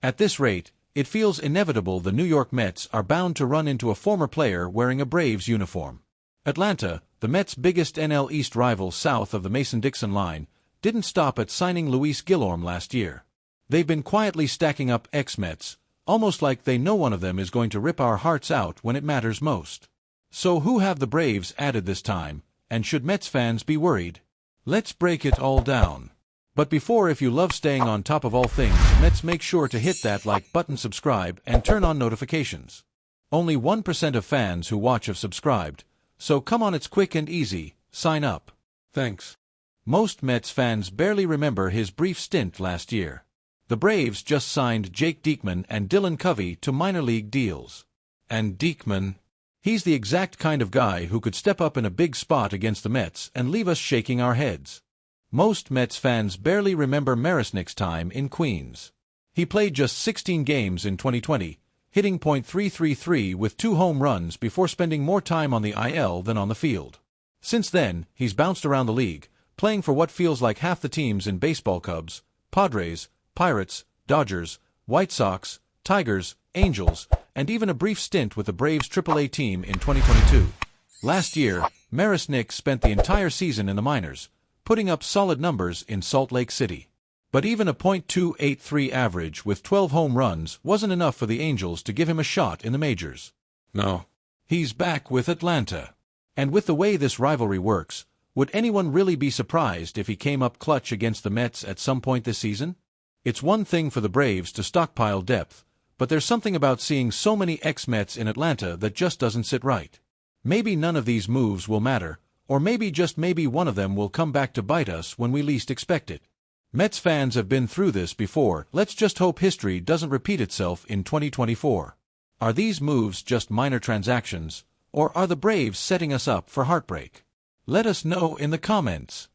At this rate, it feels inevitable the New York Mets are bound to run into a former player wearing a Braves uniform. Atlanta, the Mets' biggest NL East rival south of the Mason-Dixon Line, didn't stop at signing Luis Guillorme last year. They've been quietly stacking up ex-Mets, almost like they know one of them is going to rip our hearts out when it matters most. So who have the Braves added this time, and should Mets fans be worried? Let's break it all down. But before, if you love staying on top of all things Mets, make sure to hit that like button, subscribe, and turn on notifications. Only 1% of fans who watch have subscribed, so come on, it's quick and easy, sign up. Thanks. Most Mets fans barely remember his brief stint last year. The Braves just signed Jake Diekman and Dylan Covey to minor league deals. And Diekman? He's the exact kind of guy who could step up in a big spot against the Mets and leave us shaking our heads. Most Mets fans barely remember Marisnick's time in Queens. He played just 16 games in 2020, hitting .333 with 2 home runs before spending more time on the IL than on the field. Since then, he's bounced around the league, playing for what feels like half the teams in baseball: Cubs, Padres, Pirates, Dodgers, White Sox, Tigers, Angels, and even a brief stint with the Braves AAA team in 2022. Last year, Marisnick spent the entire season in the minors, putting up solid numbers in Salt Lake City. But even a .283 average with 12 home runs wasn't enough for the Angels to give him a shot in the majors. No. He's back with Atlanta. And with the way this rivalry works, would anyone really be surprised if he came up clutch against the Mets at some point this season? It's one thing for the Braves to stockpile depth, but there's something about seeing so many ex-Mets in Atlanta that just doesn't sit right. Maybe none of these moves will matter, or maybe just maybe one of them will come back to bite us when we least expect it. Mets fans have been through this before. Let's just hope history doesn't repeat itself in 2024. Are these moves just minor transactions, or are the Braves setting us up for heartbreak? Let us know in the comments.